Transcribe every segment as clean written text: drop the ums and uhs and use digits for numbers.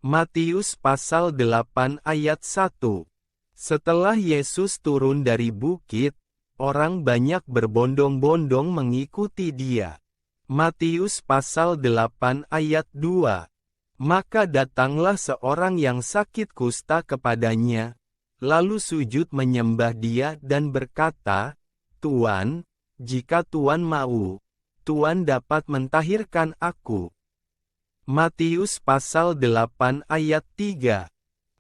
Matius pasal 8 ayat 1. Setelah Yesus turun dari bukit, orang banyak berbondong-bondong mengikuti dia. Matius pasal 8 ayat 2. Maka datanglah seorang yang sakit kusta kepadanya, lalu sujud menyembah dia dan berkata, "Tuan, jika Tuan mau, Tuan dapat mentahirkan aku." Matius pasal 8 ayat 3.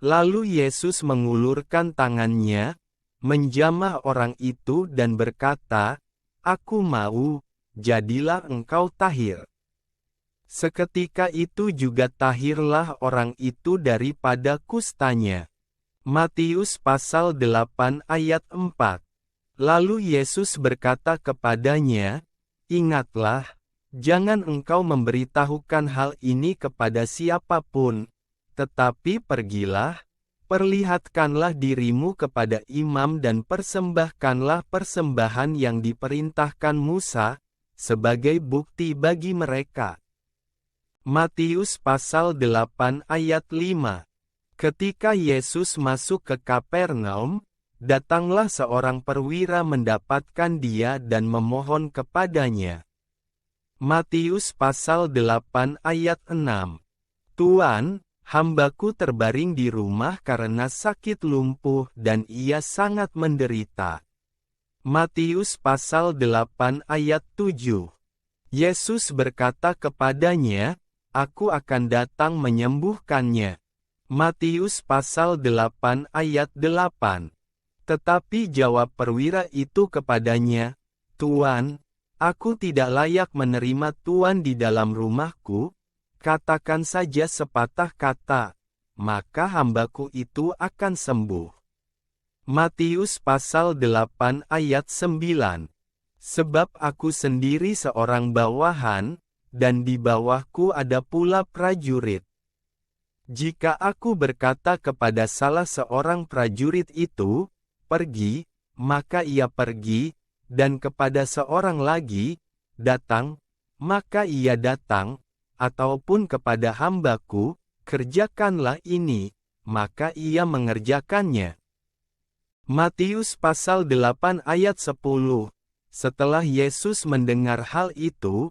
Lalu Yesus mengulurkan tangannya, menjamah orang itu dan berkata, "Aku mau, jadilah engkau tahir." Seketika itu juga tahirlah orang itu daripada kustanya. Matius pasal 8 ayat 4. Lalu Yesus berkata kepadanya, "Ingatlah, jangan engkau memberitahukan hal ini kepada siapapun, tetapi pergilah, perlihatkanlah dirimu kepada imam dan persembahkanlah persembahan yang diperintahkan Musa, sebagai bukti bagi mereka." Matius pasal 8 ayat 5. Ketika Yesus masuk ke Kapernaum, datanglah seorang perwira mendapatkan dia dan memohon kepadanya. Matius pasal 8 ayat 6. "Tuan, hambaku terbaring di rumah karena sakit lumpuh dan ia sangat menderita." Matius pasal 8 ayat 7. Yesus berkata kepadanya, "Aku akan datang menyembuhkannya." Matius pasal 8 ayat 8. Tetapi jawab perwira itu kepadanya, "Tuan, aku tidak layak menerima Tuan di dalam rumahku, katakan saja sepatah kata, maka hambaku itu akan sembuh." Matius pasal 8 ayat 9. "Sebab aku sendiri seorang bawahan, dan di bawahku ada pula prajurit. Jika aku berkata kepada salah seorang prajurit itu, 'Pergi,' maka ia pergi, dan kepada seorang lagi, 'Datang,' maka ia datang, ataupun kepada hambaku, 'Kerjakanlah ini,' maka ia mengerjakannya." Matius pasal 8 ayat 10. Setelah Yesus mendengar hal itu,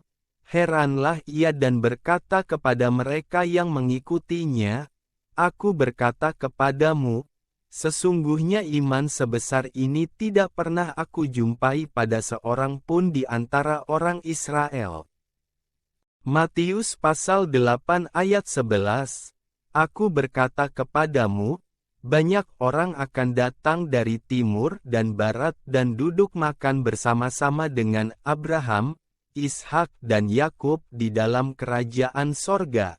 heranlah ia dan berkata kepada mereka yang mengikutinya, "Aku berkata kepadamu, sesungguhnya iman sebesar ini tidak pernah aku jumpai pada seorang pun di antara orang Israel." Matius pasal 8 ayat 11. "Aku berkata kepadamu, banyak orang akan datang dari timur dan barat dan duduk makan bersama-sama dengan Abraham, Ishak dan Yakub di dalam kerajaan sorga."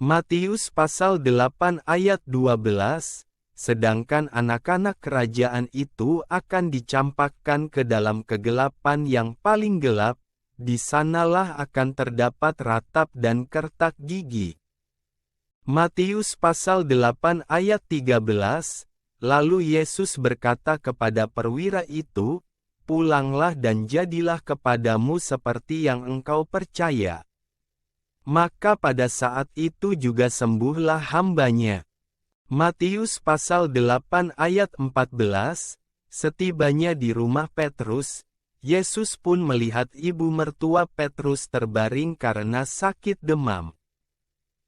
Matius pasal 8 ayat 12. "Sedangkan anak-anak kerajaan itu akan dicampakkan ke dalam kegelapan yang paling gelap, di sanalah akan terdapat ratap dan kertak gigi." Matius pasal 8 ayat 13. Lalu Yesus berkata kepada perwira itu, "Pulanglah dan jadilah kepadamu seperti yang engkau percaya." Maka pada saat itu juga sembuhlah hambanya. Matius pasal 8 ayat 14. Setibanya di rumah Petrus, Yesus pun melihat ibu mertua Petrus terbaring karena sakit demam.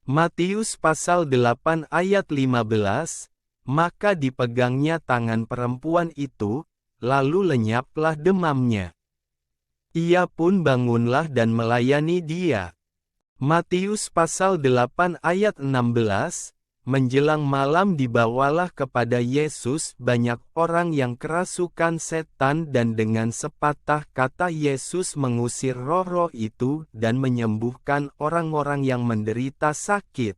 Matius pasal 8 ayat 15. Maka dipegangnya tangan perempuan itu, lalu lenyaplah demamnya. Ia pun bangunlah dan melayani dia. Matius pasal 8 ayat 16. Menjelang malam dibawalah kepada Yesus banyak orang yang kerasukan setan dan dengan sepatah kata Yesus mengusir roh-roh itu dan menyembuhkan orang-orang yang menderita sakit.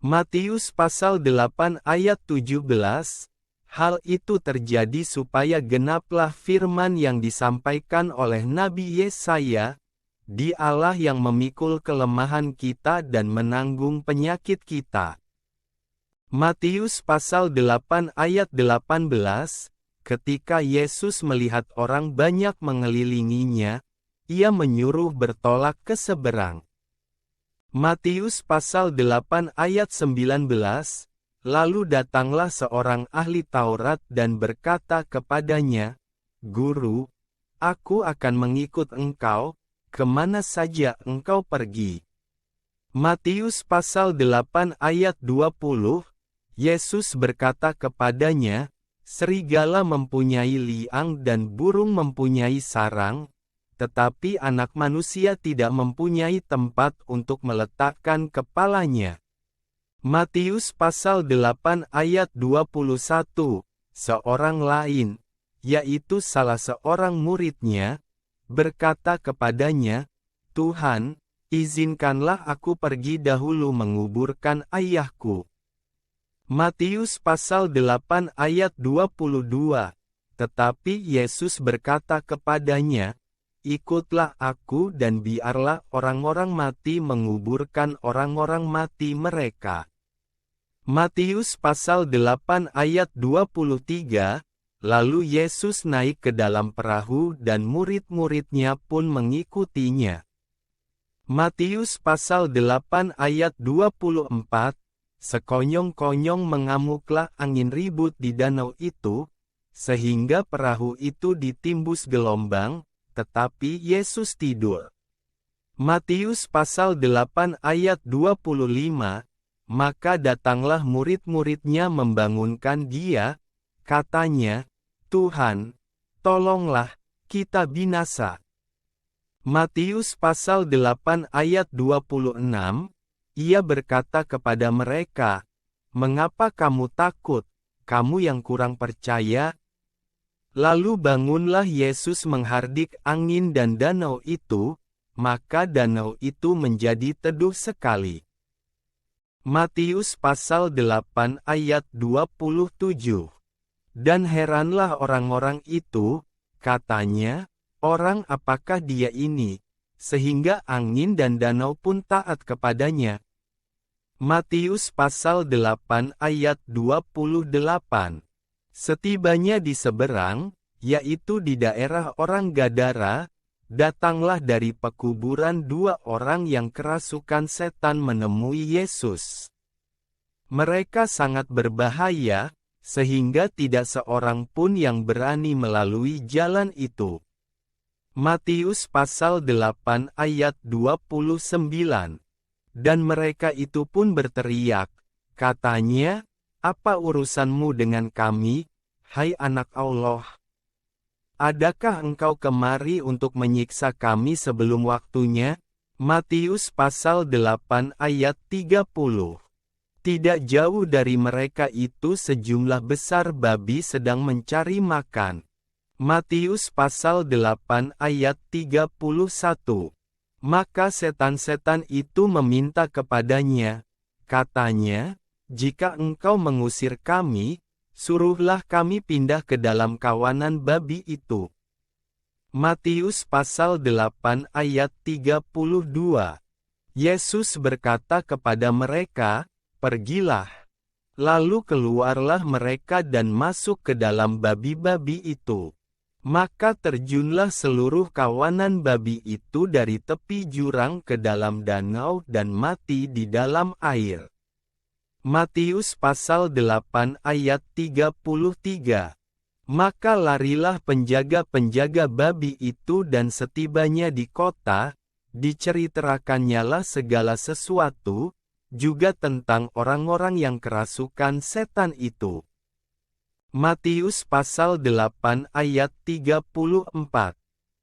Matius pasal 8 ayat 17. Hal itu terjadi supaya genaplah firman yang disampaikan oleh Nabi Yesaya, "Dialah yang memikul kelemahan kita dan menanggung penyakit kita." Matius pasal 8 ayat 18. Ketika Yesus melihat orang banyak mengelilinginya, ia menyuruh bertolak ke seberang. Matius pasal 8 ayat 19, lalu datanglah seorang ahli Taurat dan berkata kepadanya, "Guru, aku akan mengikut engkau, kemana saja engkau pergi." Matius pasal 8 ayat 20, Yesus berkata kepadanya, "Serigala mempunyai liang dan burung mempunyai sarang, tetapi anak manusia tidak mempunyai tempat untuk meletakkan kepalanya." Matius pasal 8 ayat 21, seorang lain, yaitu salah seorang muridnya, berkata kepadanya, "Tuhan, izinkanlah aku pergi dahulu menguburkan ayahku." Matius pasal 8 ayat 22, tetapi Yesus berkata kepadanya, "Ikutlah aku dan biarlah orang-orang mati menguburkan orang-orang mati mereka." Matius pasal 8 ayat 23, lalu Yesus naik ke dalam perahu dan murid-muridnya pun mengikutinya. Matius pasal 8 ayat 24, sekonyong-konyong mengamuklah angin ribut di danau itu, sehingga perahu itu ditimbus gelombang, tetapi Yesus tidur. Matius pasal 8 ayat 25, maka datanglah murid-muridnya membangunkan dia, katanya, "Tuhan, tolonglah, kita binasa." Matius pasal 8 ayat 26, ia berkata kepada mereka, "Mengapa kamu takut, kamu yang kurang percaya?" Lalu bangunlah Yesus menghardik angin dan danau itu, maka danau itu menjadi teduh sekali. Matius pasal 8 ayat 27. Dan heranlah orang-orang itu, katanya, "Orang apakah dia ini, sehingga angin dan danau pun taat kepadanya?" Matius pasal 8 ayat 28. Setibanya di seberang, yaitu di daerah orang Gadara, datanglah dari pekuburan dua orang yang kerasukan setan menemui Yesus. Mereka sangat berbahaya, sehingga tidak seorang pun yang berani melalui jalan itu. Matius pasal 8 ayat 29. Dan mereka itu pun berteriak, katanya, "Apa urusanmu dengan kami, hai Anak Allah? Adakah engkau kemari untuk menyiksa kami sebelum waktunya?" Matius pasal 8 ayat 30. Tidak jauh dari mereka itu sejumlah besar babi sedang mencari makan. Matius pasal 8 ayat 31. Maka setan-setan itu meminta kepadanya, katanya, "Jika engkau mengusir kami, suruhlah kami pindah ke dalam kawanan babi itu." Matius pasal 8 ayat 32. Yesus berkata kepada mereka, "Pergilah." Lalu keluarlah mereka dan masuk ke dalam babi-babi itu. Maka terjunlah seluruh kawanan babi itu dari tepi jurang ke dalam danau dan mati di dalam air. Matius pasal 8 ayat 33. Maka larilah penjaga-penjaga babi itu dan setibanya di kota, diceritrakannyalah segala sesuatu, juga tentang orang-orang yang kerasukan setan itu. Matius pasal 8 ayat 34.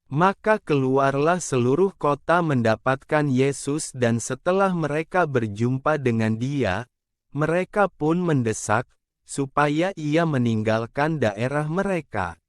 Maka keluarlah seluruh kota mendapatkan Yesus dan setelah mereka berjumpa dengan dia, mereka pun mendesak, supaya ia meninggalkan daerah mereka.